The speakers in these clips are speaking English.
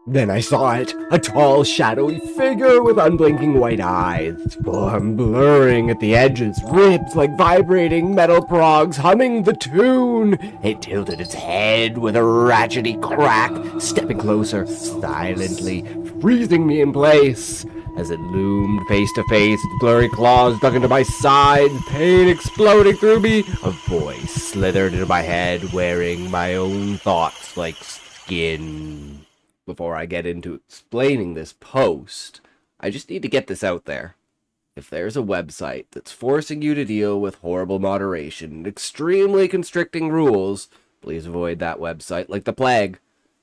Then I saw it, a tall, shadowy figure with unblinking white eyes, form blurring at the edges, ribs like vibrating metal progs humming the tune. It tilted its head with a ratchety crack, stepping closer, silently, freezing me in place. As it loomed face to face, its blurry claws dug into my side, pain exploding through me, a voice slithered into my head, wearing my own thoughts like skin. Before I get into explaining this post, I just need to get this out there. If there's a website that's forcing you to deal with horrible moderation and extremely constricting rules, please avoid that website like the plague.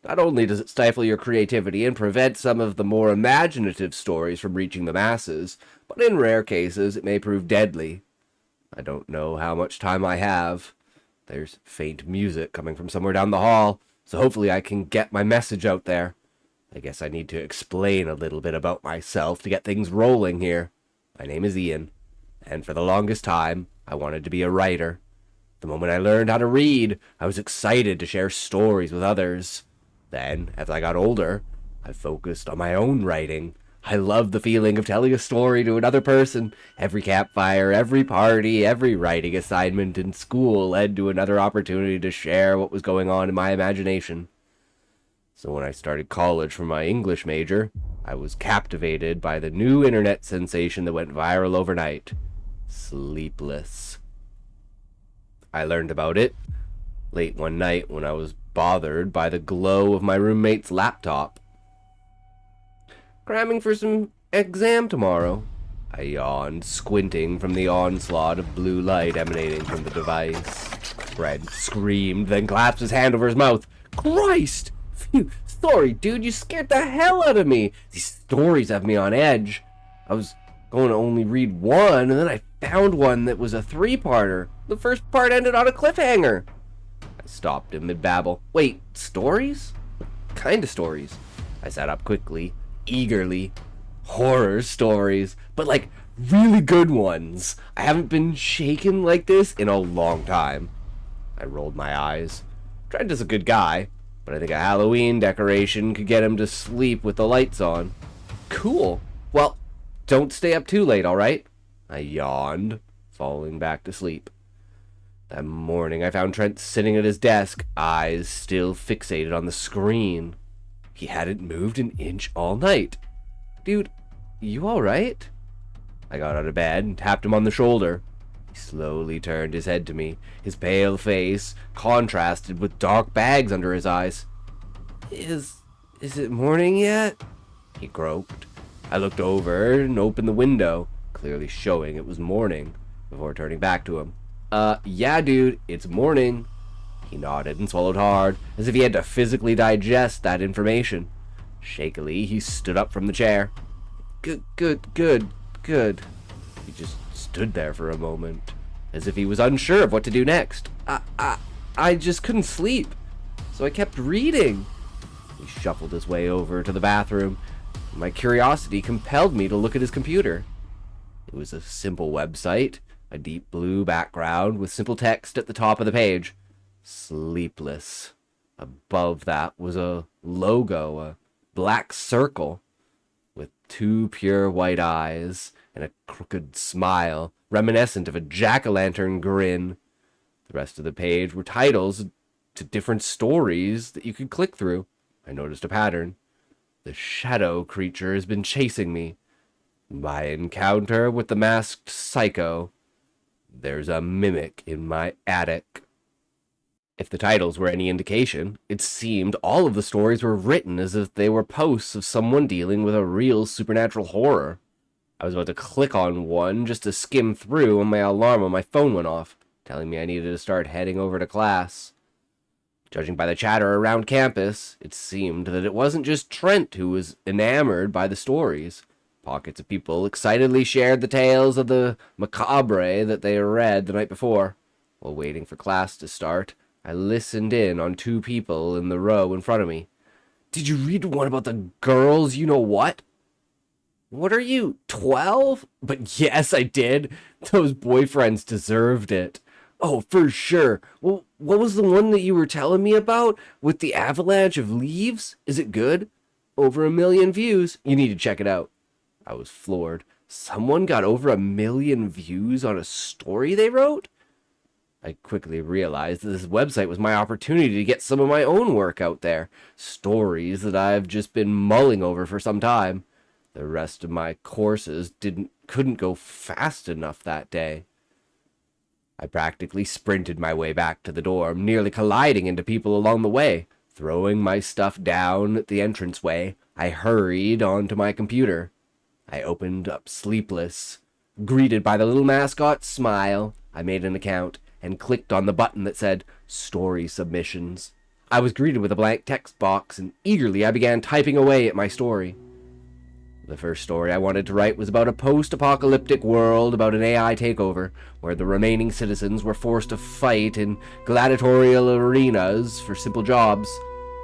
Not only does it stifle your creativity and prevent some of the more imaginative stories from reaching the masses, but in rare cases it may prove deadly. I don't know how much time I have. There's faint music coming from somewhere down the hall, so hopefully I can get my message out there. I guess I need to explain a little bit about myself to get things rolling here. My name is Ian, and for the longest time, I wanted to be a writer. The moment I learned how to read, I was excited to share stories with others. Then, as I got older, I focused on my own writing. I loved the feeling of telling a story to another person. Every campfire, every party, every writing assignment in school led to another opportunity to share what was going on in my imagination. So when I started college for my English major, I was captivated by the new internet sensation that went viral overnight. Sleepless. I learned about it late one night when I was bothered by the glow of my roommate's laptop. Cramming for some exam tomorrow, I yawned, squinting from the onslaught of blue light emanating from the device. Fred screamed, then clasped his hand over his mouth. Christ! Phew, sorry, dude, you scared the hell out of me. These stories have me on edge. I was going to only read one, and then I found one that was a three-parter. The first part ended on a cliffhanger. I stopped him mid-babble. Wait, stories? What kind of stories? I sat up quickly, eagerly. Horror stories, but like really good ones. I haven't been shaken like this in a long time. I rolled my eyes. Trent is a good guy, but I think a Halloween decoration could get him to sleep with the lights on. Cool. Well, don't stay up too late, all right? I yawned, falling back to sleep. That morning, I found Trent sitting at his desk, eyes still fixated on the screen. He hadn't moved an inch all night. Dude, you all right? I got out of bed and tapped him on the shoulder. He slowly turned his head to me, his pale face contrasted with dark bags under his eyes. Is it morning yet? He groped. I looked over and opened the window, clearly showing it was morning, before turning back to him. Yeah, dude, it's morning. He nodded and swallowed hard, as if he had to physically digest that information. Shakily, he stood up from the chair. Good. He just stood there for a moment, as if he was unsure of what to do next. I just couldn't sleep, so I kept reading. He shuffled his way over to the bathroom. My curiosity compelled me to look at his computer. It was a simple website, a deep blue background with simple text at the top of the page. Sleepless. Above that was a logo, a black circle, with two pure white eyes and a crooked smile, reminiscent of a jack-o'-lantern grin. The rest of the page were titles to different stories that you could click through. I noticed a pattern. The shadow creature has been chasing me. My encounter with the masked psycho. There's a mimic in my attic. If the titles were any indication, it seemed all of the stories were written as if they were posts of someone dealing with a real supernatural horror. I was about to click on one just to skim through when my alarm on my phone went off, telling me I needed to start heading over to class. Judging by the chatter around campus, it seemed that it wasn't just Trent who was enamored by the stories. Pockets of people excitedly shared the tales of the macabre that they read the night before. While waiting for class to start, I listened in on two people in the row in front of me. Did you read the one about the girls you know what? What are you, 12? But yes, I did. Those boyfriends deserved it. Oh, for sure. Well, what was the one that you were telling me about with the avalanche of leaves? Is it good? over 1 million views. You need to check it out. I was floored. Someone got over 1 million views on a story they wrote? I quickly realized that this website was my opportunity to get some of my own work out there. Stories that I've just been mulling over for some time. The rest of my courses couldn't go fast enough that day. I practically sprinted my way back to the dorm, nearly colliding into people along the way. Throwing my stuff down at the entranceway, I hurried onto my computer. I opened up Sleepless. Greeted by the little mascot's smile, I made an account and clicked on the button that said Story Submissions. I was greeted with a blank text box, and eagerly I began typing away at my story. The first story I wanted to write was about a post-apocalyptic world about an AI takeover, where the remaining citizens were forced to fight in gladiatorial arenas for simple jobs.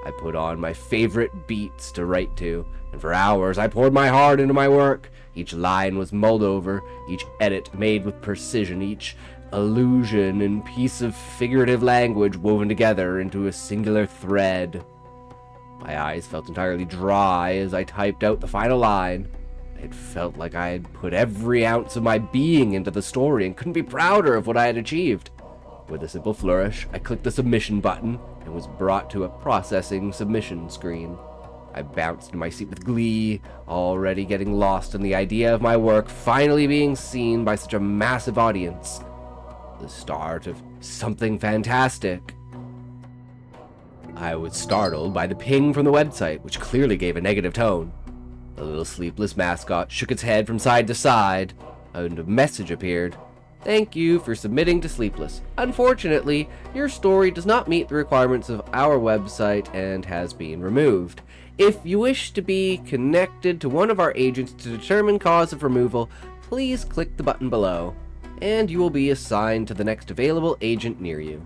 I put on my favorite beats to write to, and for hours I poured my heart into my work. Each line was mulled over, each edit made with precision, each allusion and piece of figurative language woven together into a singular thread. My eyes felt entirely dry as I typed out the final line. It felt like I had put every ounce of my being into the story and couldn't be prouder of what I had achieved. With a simple flourish, I clicked the submission button and was brought to a processing submission screen. I bounced in my seat with glee, already getting lost in the idea of my work finally being seen by such a massive audience. The start of something fantastic. I was startled by the ping from the website, which clearly gave a negative tone. The little sleepless mascot shook its head from side to side, and a message appeared. Thank you for submitting to Sleepless. Unfortunately, your story does not meet the requirements of our website and has been removed. If you wish to be connected to one of our agents to determine cause of removal, please click the button below, and you will be assigned to the next available agent near you.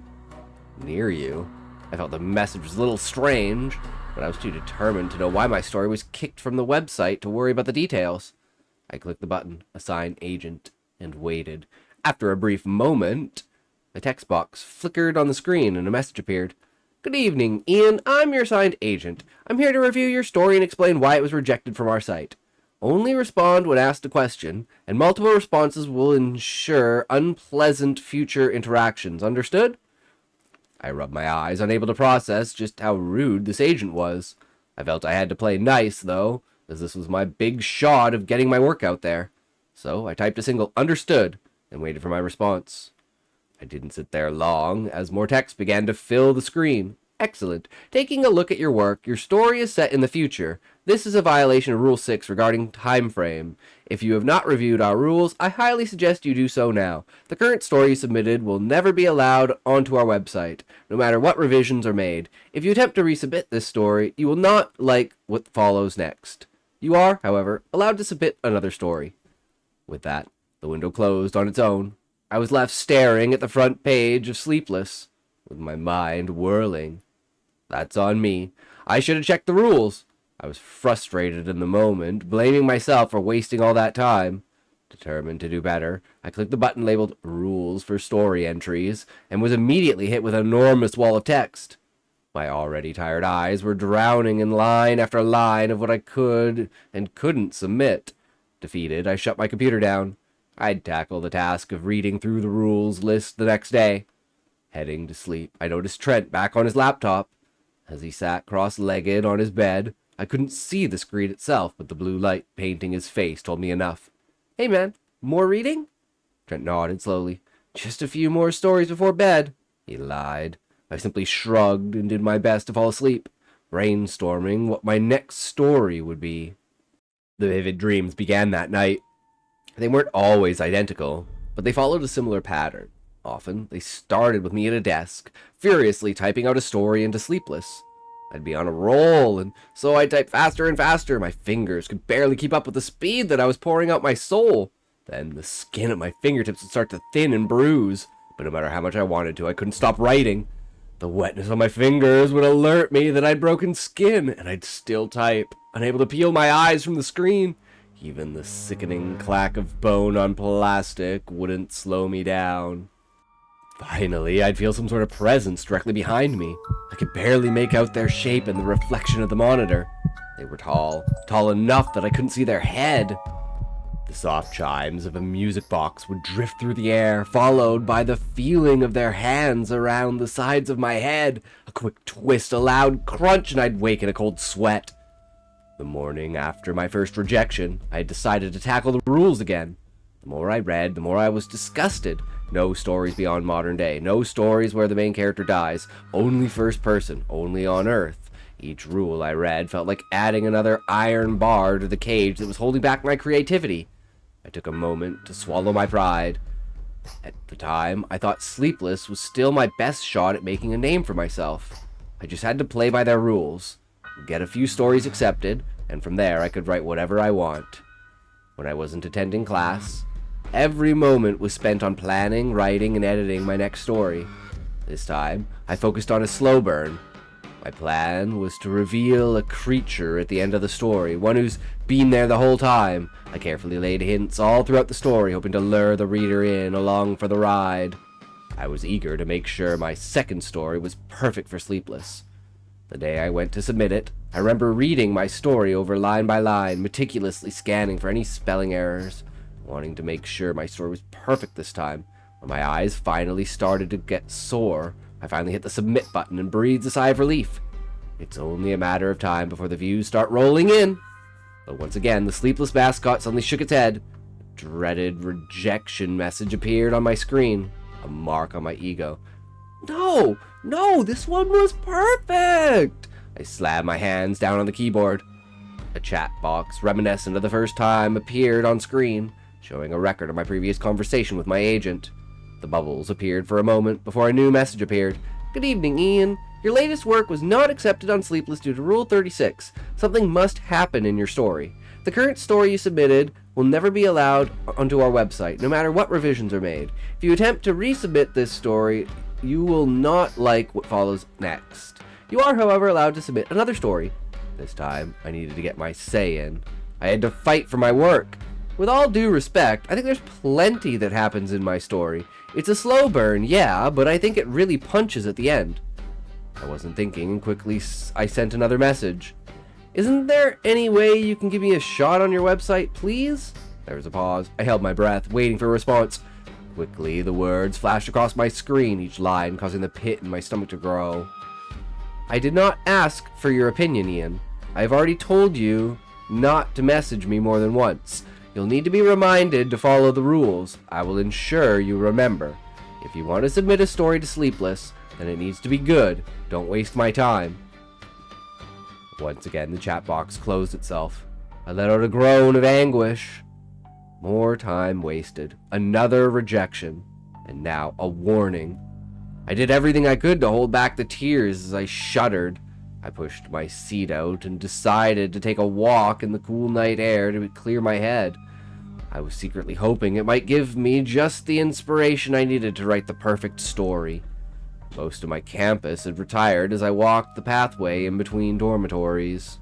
Near you? I felt the message was a little strange, but I was too determined to know why my story was kicked from the website to worry about the details. I clicked the button, Assign Agent, and waited. After a brief moment, a text box flickered on the screen and a message appeared. Good evening, Ian. I'm your assigned agent. I'm here to review your story and explain why it was rejected from our site. Only respond when asked a question, and multiple responses will ensure unpleasant future interactions. Understood? I rubbed my eyes, unable to process just how rude this agent was. I felt I had to play nice, though, as this was my big shot of getting my work out there. So I typed a single understood and waited for my response. I didn't sit there long, as more text began to fill the screen. Excellent. Taking a look at your work, your story is set in the future. This is a violation of Rule 6 regarding time frame. If you have not reviewed our rules, I highly suggest you do so now. The current story you submitted will never be allowed onto our website, no matter what revisions are made. If you attempt to resubmit this story, you will not like what follows next. You are, however, allowed to submit another story. With that, the window closed on its own. I was left staring at the front page of Sleepless, with my mind whirling. That's on me. I should have checked the rules. I was frustrated in the moment, blaming myself for wasting all that time. Determined to do better, I clicked the button labeled Rules for Story Entries, and was immediately hit with an enormous wall of text. My already tired eyes were drowning in line after line of what I could and couldn't submit. Defeated, I shut my computer down. I'd tackle the task of reading through the rules list the next day. Heading to sleep, I noticed Trent back on his laptop. As he sat cross-legged on his bed, I couldn't see the screen itself, but the blue light painting his face told me enough. Hey man, more reading? Trent nodded slowly. Just a few more stories before bed. He lied. I simply shrugged and did my best to fall asleep, brainstorming what my next story would be. The vivid dreams began that night. They weren't always identical, but they followed a similar pattern. Often, they started with me at a desk, furiously typing out a story into Sleepless. I'd be on a roll, and so I'd type faster and faster. My fingers could barely keep up with the speed that I was pouring out my soul. Then the skin at my fingertips would start to thin and bruise, but no matter how much I wanted to, I couldn't stop writing. The wetness on my fingers would alert me that I'd broken skin, and I'd still type, unable to peel my eyes from the screen. Even the sickening clack of bone on plastic wouldn't slow me down. Finally, I'd feel some sort of presence directly behind me. I could barely make out their shape in the reflection of the monitor. They were tall, tall enough that I couldn't see their head. The soft chimes of a music box would drift through the air, followed by the feeling of their hands around the sides of my head. A quick twist, a loud crunch, and I'd wake in a cold sweat. The morning after my first rejection, I had decided to tackle the rules again. The more I read, the more I was disgusted. No stories beyond modern day, no stories where the main character dies, only first person, only on Earth. Each rule I read felt like adding another iron bar to the cage that was holding back my creativity. I took a moment to swallow my pride. At the time, I thought Sleepless was still my best shot at making a name for myself. I just had to play by their rules, get a few stories accepted, and from there I could write whatever I want. When I wasn't attending class, every moment was spent on planning, writing, and editing my next story. This time, I focused on a slow burn. My plan was to reveal a creature at the end of the story, one who's been there the whole time. I carefully laid hints all throughout the story, hoping to lure the reader in along for the ride. I was eager to make sure my second story was perfect for Sleepless. The day I went to submit it, I remember reading my story over line by line, meticulously scanning for any spelling errors, wanting to make sure my story was perfect this time. When my eyes finally started to get sore, I finally hit the submit button and breathed a sigh of relief. It's only a matter of time before the views start rolling in. But once again, the Sleepless mascot suddenly shook its head. A dreaded rejection message appeared on my screen, a mark on my ego. No, this one was perfect! I slammed my hands down on the keyboard. A chat box reminiscent of the first time appeared on screen, showing a record of my previous conversation with my agent. The bubbles appeared for a moment before a new message appeared. Good evening, Ian. Your latest work was not accepted on Sleepless due to Rule 36. Something must happen in your story. The current story you submitted will never be allowed onto our website, no matter what revisions are made. If you attempt to resubmit this story, you will not like what follows next. You are, however, allowed to submit another story. This time, I needed to get my say in. I had to fight for my work. With all due respect, I think there's plenty that happens in my story. It's a slow burn, yeah, but I think it really punches at the end. I wasn't thinking, and quickly I sent another message. Isn't there any way you can give me a shot on your website, please? There was a pause. I held my breath, waiting for a response. Quickly, the words flashed across my screen, each line causing the pit in my stomach to grow. I did not ask for your opinion, Ian. I have already told you not to message me more than once. You'll need to be reminded to follow the rules. I will ensure you remember. If you want to submit a story to Sleepless, then it needs to be good. Don't waste my time. Once again, the chat box closed itself. I let out a groan of anguish. More time wasted. Another rejection. And now a warning. I did everything I could to hold back the tears as I shuddered. I pushed my seat out and decided to take a walk in the cool night air to clear my head. I was secretly hoping it might give me just the inspiration I needed to write the perfect story. Most of my campus had retired as I walked the pathway in between dormitories.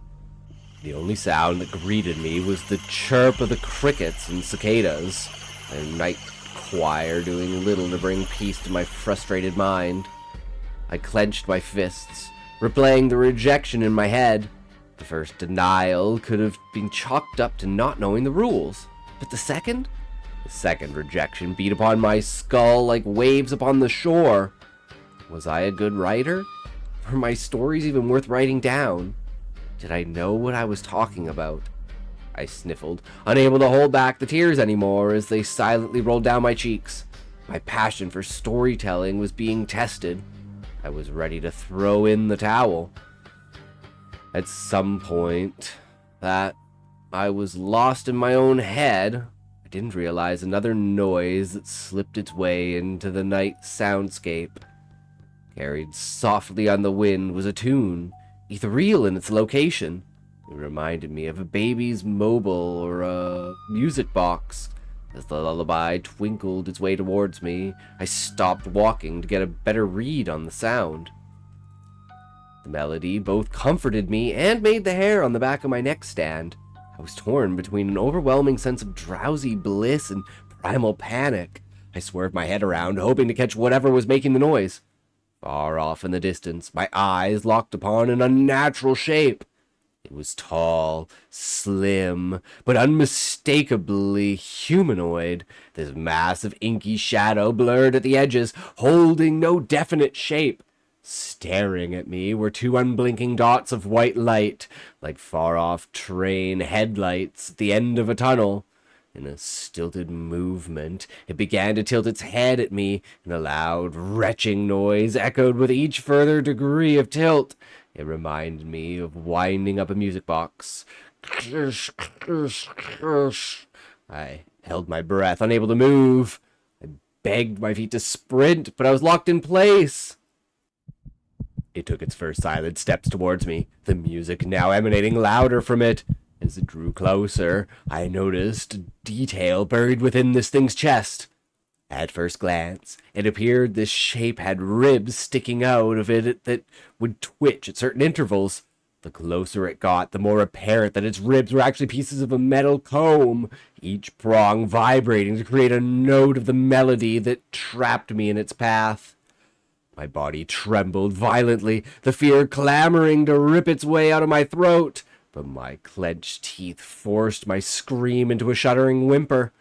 The only sound that greeted me was the chirp of the crickets and cicadas, a night choir doing little to bring peace to my frustrated mind. I clenched my fists, replaying the rejection in my head. The first denial could have been chalked up to not knowing the rules. But the second? The second rejection beat upon my skull like waves upon the shore. Was I a good writer? Were my stories even worth writing down? Did I know what I was talking about? I sniffled, unable to hold back the tears anymore as they silently rolled down my cheeks. My passion for storytelling was being tested. I was ready to throw in the towel. At some point, that I was lost in my own head, I didn't realize another noise that slipped its way into the night soundscape. Carried softly on the wind was a tune, ethereal in its location. It reminded me of a baby's mobile or a music box. As the lullaby twinkled its way towards me, I stopped walking to get a better read on the sound. The melody both comforted me and made the hair on the back of my neck stand. I was torn between an overwhelming sense of drowsy bliss and primal panic. I swerved my head around, hoping to catch whatever was making the noise. Far off in the distance, my eyes locked upon an unnatural shape. It was tall, slim, but unmistakably humanoid. This massive inky shadow blurred at the edges, holding no definite shape. Staring at me were two unblinking dots of white light, like far-off train headlights at the end of a tunnel. In a stilted movement, it began to tilt its head at me, and a loud, retching noise echoed with each further degree of tilt. It reminded me of winding up a music box. I held my breath, unable to move. I begged my feet to sprint, but I was locked in place. It took its first silent steps towards me, the music now emanating louder from it. As it drew closer, I noticed a detail buried within this thing's chest. At first glance, it appeared this shape had ribs sticking out of it that would twitch at certain intervals. The closer it got, the more apparent that its ribs were actually pieces of a metal comb, each prong vibrating to create a note of the melody that trapped me in its path. My body trembled violently, the fear clamoring to rip its way out of my throat, but my clenched teeth forced my scream into a shuddering whimper.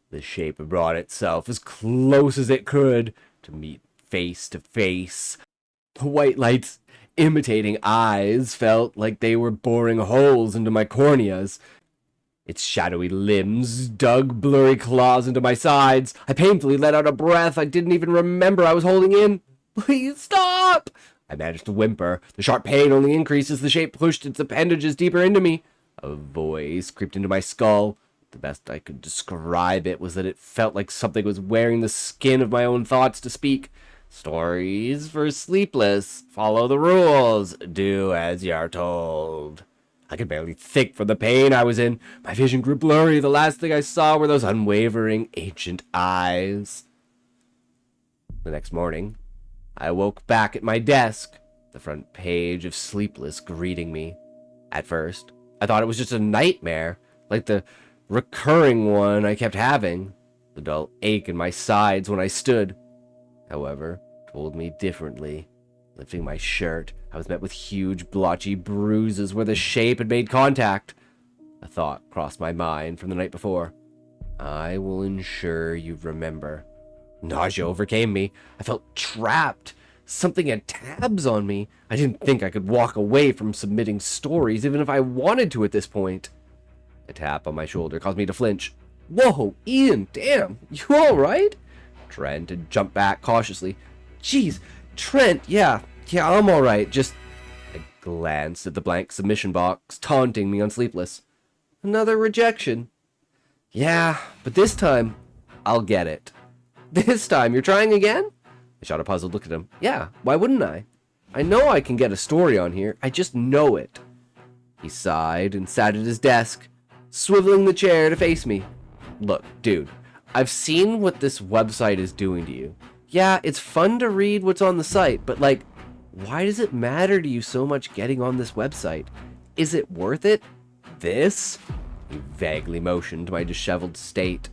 The shape brought itself as close as it could to meet face to face. The white lights imitating eyes felt like they were boring holes into my corneas. Its shadowy limbs dug blurry claws into my sides. I painfully let out a breath I didn't even remember I was holding in. Please stop! I managed to whimper. The sharp pain only increased as the shape pushed its appendages deeper into me. A voice creeped into my skull. The best I could describe it was that it felt like something was wearing the skin of my own thoughts to speak. Stories for sleepless. Follow the rules. Do as you're told. I could barely think from the pain I was in. My vision grew blurry. The last thing I saw were those unwavering, ancient eyes. The next morning, I woke back at my desk, the front page of Sleepless greeting me. At first, I thought it was just a nightmare, like the recurring one I kept having. The dull ache in my sides when I stood, however, told me differently. Lifting my shirt, I was met with huge blotchy bruises where the shape had made contact. A thought crossed my mind from the night before. I will ensure you remember. Nausea overcame me. I felt trapped. Something had tabs on me. I didn't think I could walk away from submitting stories, even if I wanted to at this point. A tap on my shoulder caused me to flinch. Whoa, Ian, damn, you alright? Trent had jumped back cautiously. Jeez, Trent, yeah, I'm alright. I glanced at the blank submission box, taunting me on Sleepless. Another rejection. Yeah, but this time, I'll get it. This time, you're trying again? I shot a puzzled look at him. Yeah, why wouldn't I? I know I can get a story on here. I just know it. He sighed and sat at his desk, swiveling the chair to face me. Look, dude, I've seen what this website is doing to you. Yeah, it's fun to read what's on the site, but like, why does it matter to you so much getting on this website? Is it worth it? This? He vaguely motioned to my disheveled state.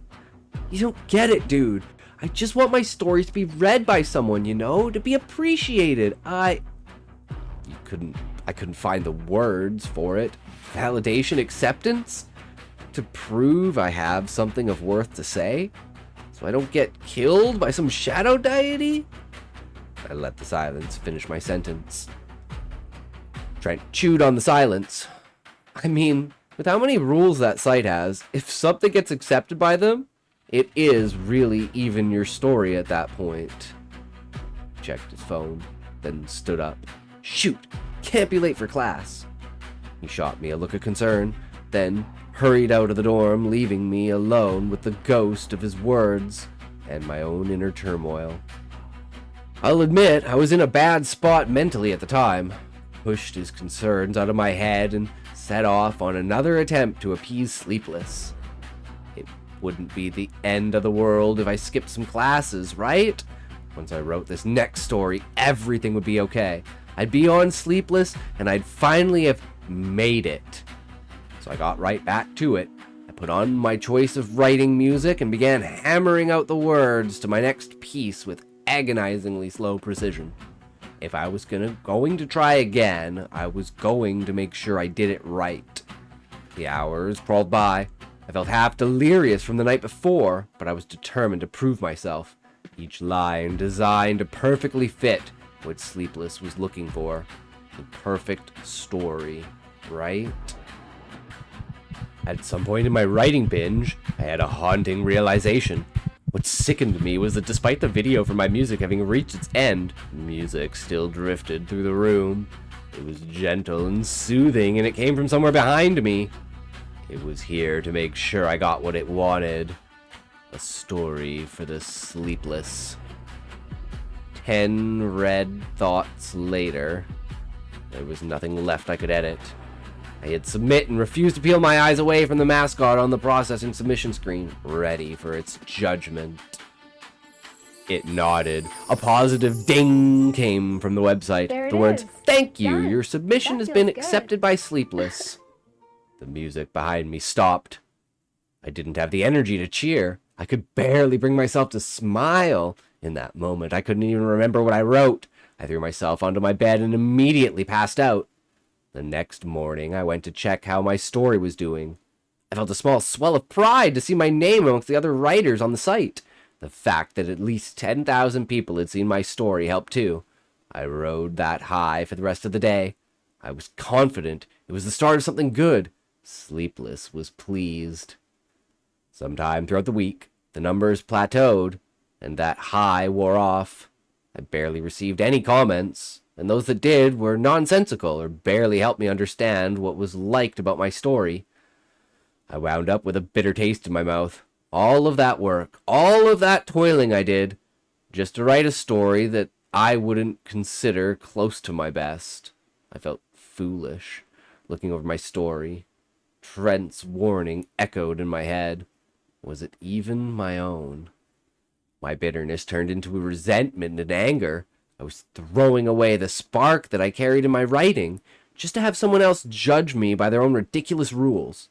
You don't get it, dude. I just want my stories to be read by someone, you know, to be appreciated. I couldn't find the words for it. Validation, acceptance? To prove I have something of worth to say? So I don't get killed by some shadow deity? I let the silence finish my sentence. Trent chewed on the silence. I mean, with how many rules that site has, if something gets accepted by them, it is really even your story at that point. He checked his phone, then stood up. Shoot! Can't be late for class. He shot me a look of concern, then hurried out of the dorm, leaving me alone with the ghost of his words and my own inner turmoil. I'll admit, I was in a bad spot mentally at the time. Pushed his concerns out of my head and set off on another attempt to appease Sleepless. It wouldn't be the end of the world if I skipped some classes, right? Once I wrote this next story, everything would be okay. I'd be on Sleepless, and I'd finally have made it. So I got right back to it. I put on my choice of writing music and began hammering out the words to my next piece with agonizingly slow precision. If I was going to try again, I was going to make sure I did it right. The hours crawled by. I felt half delirious from the night before, but I was determined to prove myself. Each line designed to perfectly fit what Sleepless was looking for. The perfect story, right? At some point in my writing binge, I had a haunting realization. What sickened me was that despite the video for my music having reached its end, music still drifted through the room. It was gentle and soothing, and it came from somewhere behind me. It was here to make sure I got what it wanted. A story for the sleepless. 10 red thoughts later, there was nothing left I could edit. I hit submit and refused to peel my eyes away from the mascot on the processing submission screen, ready for its judgment. It nodded. A positive ding came from the website. The words, "Thank you, your submission has been accepted by Sleepless." The music behind me stopped. I didn't have the energy to cheer. I could barely bring myself to smile. In that moment, I couldn't even remember what I wrote. I threw myself onto my bed and immediately passed out. The next morning, I went to check how my story was doing. I felt a small swell of pride to see my name amongst the other writers on the site. The fact that at least 10,000 people had seen my story helped too. I rode that high for the rest of the day. I was confident it was the start of something good. Sleepless was pleased. Sometime throughout the week, the numbers plateaued, and that high wore off. I barely received any comments, and those that did were nonsensical or barely helped me understand what was liked about my story. I wound up with a bitter taste in my mouth. All of that work, all of that toiling I did, just to write a story that I wouldn't consider close to my best. I felt foolish, looking over my story. Trent's warning echoed in my head. Was it even my own? My bitterness turned into a resentment and anger. I was throwing away the spark that I carried in my writing, just to have someone else judge me by their own ridiculous rules.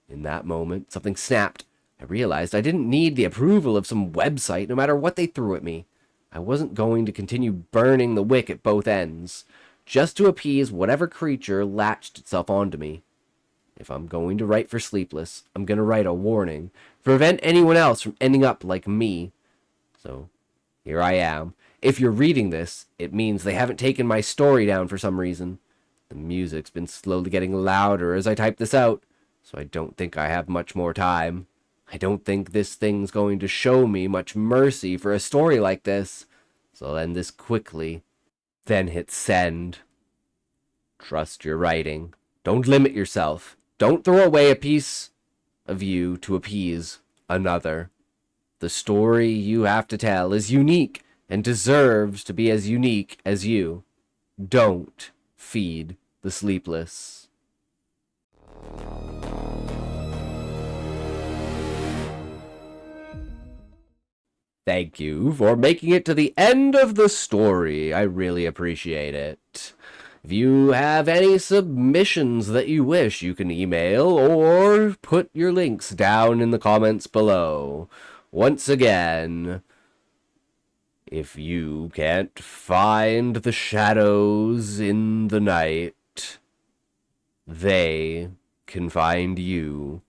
In that moment, something snapped. I realized I didn't need the approval of some website, no matter what they threw at me. I wasn't going to continue burning the wick at both ends, just to appease whatever creature latched itself onto me. If I'm going to write for Sleepless, I'm going to write a warning, to prevent anyone else from ending up like me. So, here I am. If you're reading this, it means they haven't taken my story down for some reason. The music's been slowly getting louder as I type this out, so I don't think I have much more time. I don't think this thing's going to show me much mercy for a story like this, so I'll end this quickly, then hit send. Trust your writing. Don't limit yourself. Don't throw away a piece of you to appease another. The story you have to tell is unique and deserves to be as unique as you. Don't feed the sleepless. Thank you for making it to the end of the story. I really appreciate it. If you have any submissions that you wish, you can email or put your links down in the comments below. Once again, if you can't find the shadows in the night, they can find you.